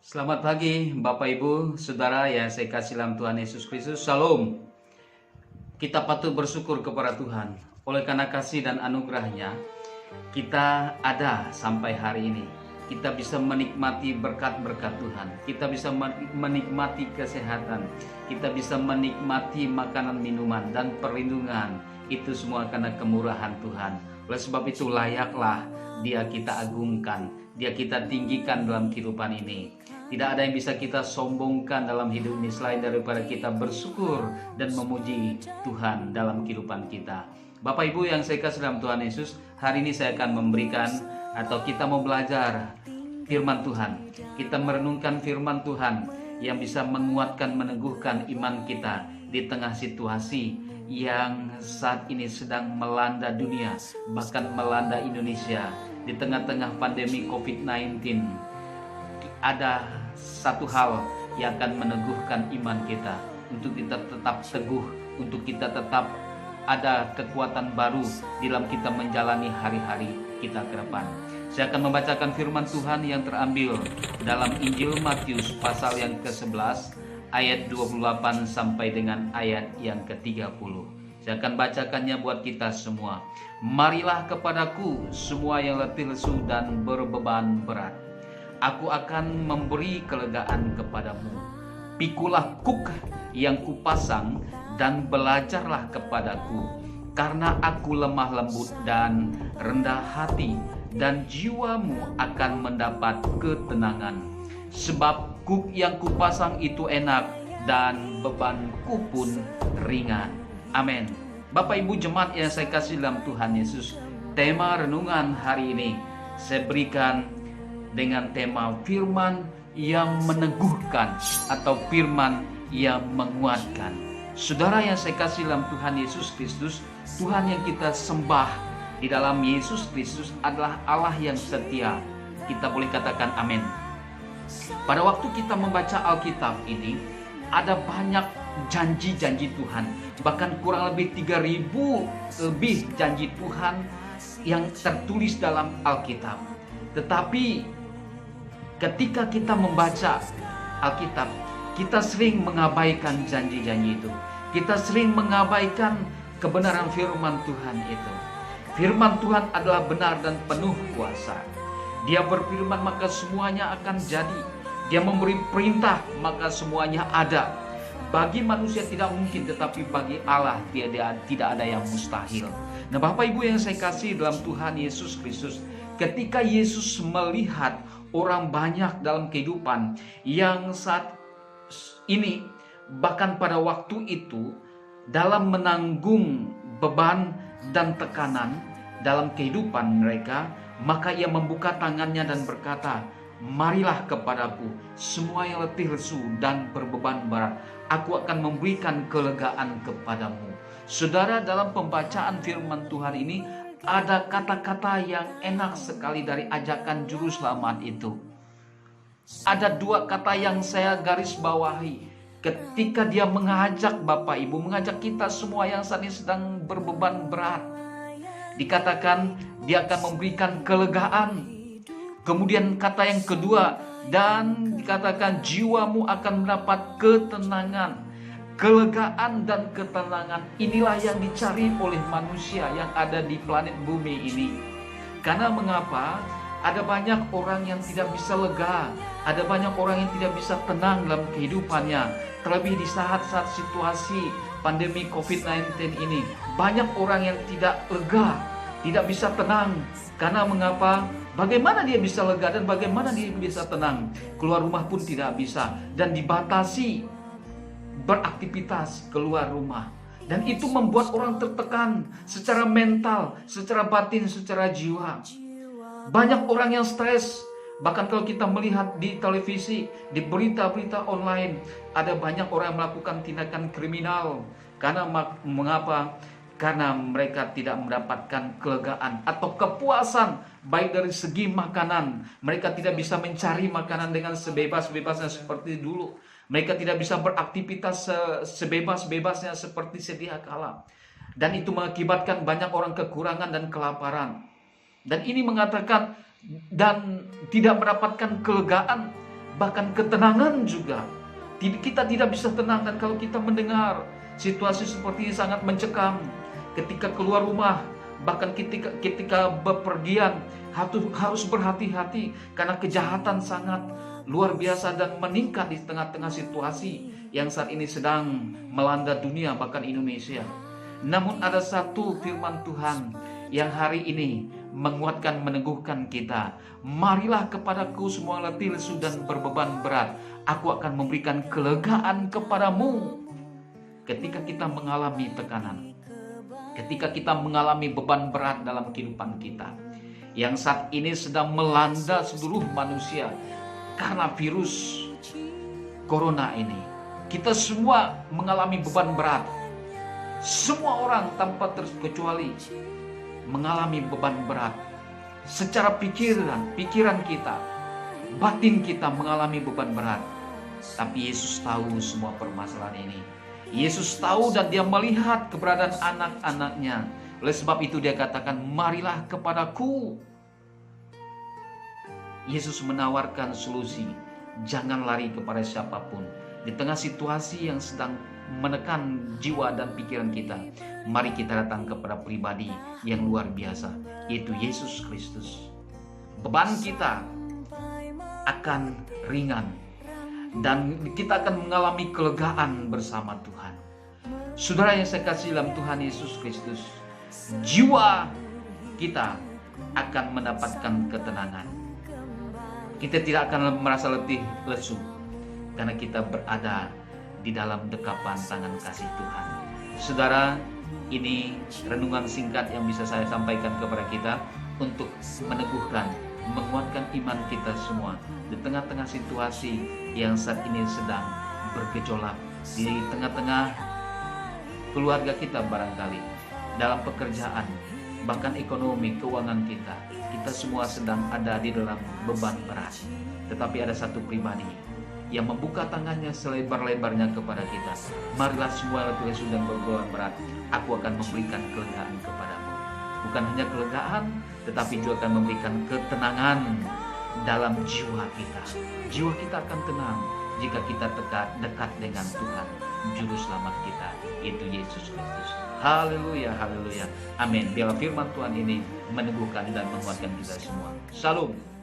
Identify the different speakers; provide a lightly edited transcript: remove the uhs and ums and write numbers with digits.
Speaker 1: Selamat pagi Bapak Ibu, Saudara yang saya kasih dalam Tuhan Yesus Kristus. Shalom. Kita patut bersyukur kepada Tuhan. Oleh karena kasih dan anugerahnya, kita ada sampai hari ini. Kita bisa menikmati berkat-berkat Tuhan. Kita bisa menikmati kesehatan. Kita bisa menikmati makanan, minuman, dan perlindungan. Itu semua karena kemurahan Tuhan. Oleh sebab itu layaklah Dia kita agungkan, Dia kita tinggikan dalam kehidupan ini. Tidak ada yang bisa kita sombongkan dalam hidup ini selain daripada kita bersyukur dan memuji Tuhan dalam kehidupan kita. Bapak Ibu yang saya kasih dalam Tuhan Yesus, hari ini saya akan memberikan atau kita mau belajar firman Tuhan. Kita merenungkan firman Tuhan yang bisa menguatkan, meneguhkan iman kita di tengah situasi yang saat ini sedang melanda dunia, bahkan melanda Indonesia. Di tengah-tengah pandemi COVID-19, ada satu hal yang akan meneguhkan iman kita, untuk kita tetap teguh, untuk kita tetap ada kekuatan baru dalam kita menjalani hari-hari kita ke depan. Saya akan membacakan firman Tuhan yang terambil dalam Injil Matius pasal yang ke-11 ayat 28 sampai dengan ayat yang ke-30. Saya akan bacakannya buat kita semua. Marilah kepadaku semua yang letih lesu dan berbeban berat, aku akan memberi kelegaan kepadamu. Pikulah kuk yang kupasang dan belajarlah kepadaku, karena aku lemah lembut dan rendah hati, dan jiwamu akan mendapat ketenangan. Sebab kuk yang kupasang itu enak dan bebanku pun ringan. Amin. Bapak Ibu jemaat yang saya kasih dalam Tuhan Yesus, tema renungan hari ini saya berikan dengan tema firman yang meneguhkan atau firman yang menguatkan. Saudara yang saya kasih dalam Tuhan Yesus Kristus, Tuhan yang kita sembah di dalam Yesus Kristus adalah Allah yang setia. Kita boleh katakan amin. Pada waktu kita membaca Alkitab ini, ada banyak janji-janji Tuhan. Bahkan kurang lebih 3.000 lebih janji Tuhan yang tertulis dalam Alkitab. Tetapi ketika kita membaca Alkitab, kita sering mengabaikan janji-janji itu. Kita sering mengabaikan kebenaran firman Tuhan itu. Firman Tuhan adalah benar dan penuh kuasa. Dia berfirman maka semuanya akan jadi. Dia memberi perintah maka semuanya ada. Bagi manusia tidak mungkin, tetapi bagi Allah tidak ada yang mustahil. Nah Bapak Ibu yang saya kasih dalam Tuhan Yesus Kristus, ketika Yesus melihat orang banyak dalam kehidupan yang saat ini, bahkan pada waktu itu, dalam menanggung beban dan tekanan dalam kehidupan mereka, maka ia membuka tangannya dan berkata, marilah kepadaku semua yang letih lesu dan berbeban berat, aku akan memberikan kelegaan kepadamu. Saudara, dalam pembacaan firman Tuhan ini ada kata-kata yang enak sekali dari ajakan juru selamat itu. Ada dua kata yang saya garis bawahi ketika dia mengajak Bapak Ibu, mengajak kita semua yang saat ini sedang berbeban berat. Dikatakan dia akan memberikan kelegaan. Kemudian kata yang kedua, dan dikatakan jiwamu akan mendapat ketenangan. Kelegaan dan ketenangan inilah yang dicari oleh manusia yang ada di planet bumi ini. Karena mengapa? Ada banyak orang yang tidak bisa lega. Ada banyak orang yang tidak bisa tenang dalam kehidupannya. Terlebih di saat-saat situasi pandemi COVID-19 ini. Banyak orang yang tidak lega, tidak bisa tenang. Karena mengapa? Bagaimana dia bisa lega dan bagaimana dia bisa tenang? Keluar rumah pun tidak bisa. Dan dibatasi beraktivitas keluar rumah. Dan itu membuat orang tertekan secara mental, secara batin, secara jiwa. Banyak orang yang stres. Bahkan kalau kita melihat di televisi, di berita-berita online, ada banyak orang yang melakukan tindakan kriminal. Karena mengapa? Karena mereka tidak mendapatkan kelegaan atau kepuasan baik dari segi makanan. Mereka tidak bisa mencari makanan dengan sebebas-bebasnya seperti dulu. Mereka tidak bisa beraktivitas sebebas-bebasnya seperti sedia kala. Dan itu mengakibatkan banyak orang kekurangan dan kelaparan. Dan ini mengatakan dan tidak mendapatkan kelegaan bahkan ketenangan juga. Kita tidak bisa tenang dan kalau kita mendengar situasi seperti ini sangat mencekam. Ketika keluar rumah, bahkan ketika bepergian, harus berhati-hati karena kejahatan sangat luar biasa dan meningkat di tengah-tengah situasi yang saat ini sedang melanda dunia, bahkan Indonesia. Namun ada satu firman Tuhan yang hari ini menguatkan, meneguhkan kita. Marilah kepadaku semua letih, lesu dan berbeban berat, aku akan memberikan kelegaan kepadamu. Ketika kita mengalami tekanan, ketika kita mengalami beban berat dalam kehidupan kita, yang saat ini sedang melanda seluruh manusia karena virus corona ini, kita semua mengalami beban berat. Semua orang tanpa terkecuali mengalami beban berat. Secara pikiran kita, batin kita mengalami beban berat. Tapi Yesus tahu semua permasalahan ini. Yesus tahu dan dia melihat keberadaan anak-anaknya. Oleh sebab itu dia katakan, marilah kepadaku. Yesus menawarkan solusi. Jangan lari kepada siapapun. Di tengah situasi yang sedang menekan jiwa dan pikiran kita, mari kita datang kepada pribadi yang luar biasa, yaitu Yesus Kristus. Beban kita akan ringan dan kita akan mengalami kelegaan bersama Tuhan. Saudara yang saya kasih dalam Tuhan Yesus Kristus, jiwa kita akan mendapatkan ketenangan. Kita tidak akan merasa letih lesu karena kita berada di dalam dekapan tangan kasih Tuhan. Saudara, ini renungan singkat yang bisa saya sampaikan kepada kita untuk meneguhkan, menguatkan iman kita semua di tengah-tengah situasi yang saat ini sedang bergejolak, di tengah-tengah keluarga kita barangkali, dalam pekerjaan, bahkan ekonomi, keuangan kita. Kita semua sedang ada di dalam beban berat. Tetapi ada satu pribadi yang membuka tangannya selebar-lebarnya kepada kita. Marilah semua letih lesu dan berbeban berat, aku akan memberikan kelegaan kepadamu. Bukan hanya kelegaan, tetapi juga akan memberikan ketenangan dalam jiwa kita. Jiwa kita akan tenang jika kita dekat dengan Tuhan, Juru Selamat kita, yaitu Yesus Kristus. Haleluya, haleluya, amin. Biarlah firman Tuhan ini meneguhkan dan menguatkan kita semua. Shalom.